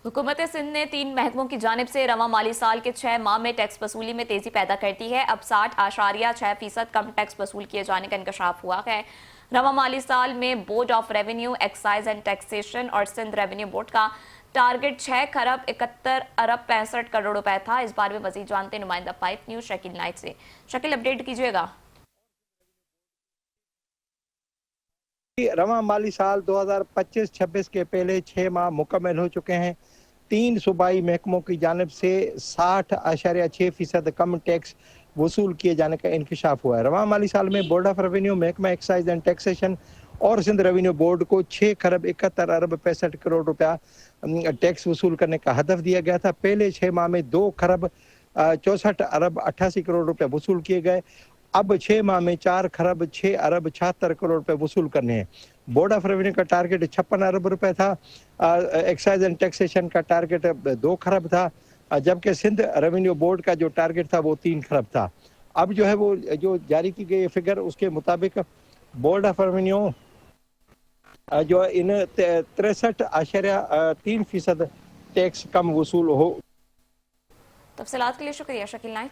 हुकूमत सिंध ने 3 महकमों की जानिब से रवां माली साल के 6 माह में टैक्स वसूली में तेजी पैदा कर दी है। अब 60.6% कम टैक्स वसूल किए जाने का इंकशाफ हुआ है। रवां माली साल में board of revenue, excise and taxation और सिंध रेवेन्यू बोर्ड का टारगेट 6 खरब 71 अरब 65 करोड़ रुपए था। इस बारे में मजीद जानते नुमाइंदा 5 न्यूज शकील नाइट से। शकील, अपडेट कीजिएगा। रवां माली साल 2025-26 के पहले 6 माह मुकम्मल हो चुके हैं। 3 सूबाई महकमों की जानिब से 60.6% कम टैक्स वसूल किए जाने का इंकशाफ हुआ है। रवां माली साल में बोर्ड ऑफ रेवेन्यू, महकमा एक्साइज एंड टैक्सेशन और सिंध रेवेन्यू बोर्ड को 6 खरब 71 अरब 65 करोड़ रुपया टैक्स वसूल करने का हदफ दिया गया था। पहले 6 माह में 2 खरब 64 अरब 88 करोड़ रुपए वसूल किए गए। अब 6 माह में 4 खरब 6 अरब 76 करोड़ रुपए वसूल करने हैं। बोर्ड ऑफ रेवेन्यू का टारगेट 56 अरब रुपए था। एक्साइज एंड टैक्सेशन का टारगेट 2 खरब था, जबकि सिंध रेवेन्यू बोर्ड का जो टारगेट था वो 3 खरब था। अब जो है वो जो जारी की गई फिगर, उसके मुताबिक बोर्ड ऑफ रेवेन्यू जो इन 63.3% टैक्स कम वसूल हो। तफसीलात के लिए शुक्रिया शकील नाइट।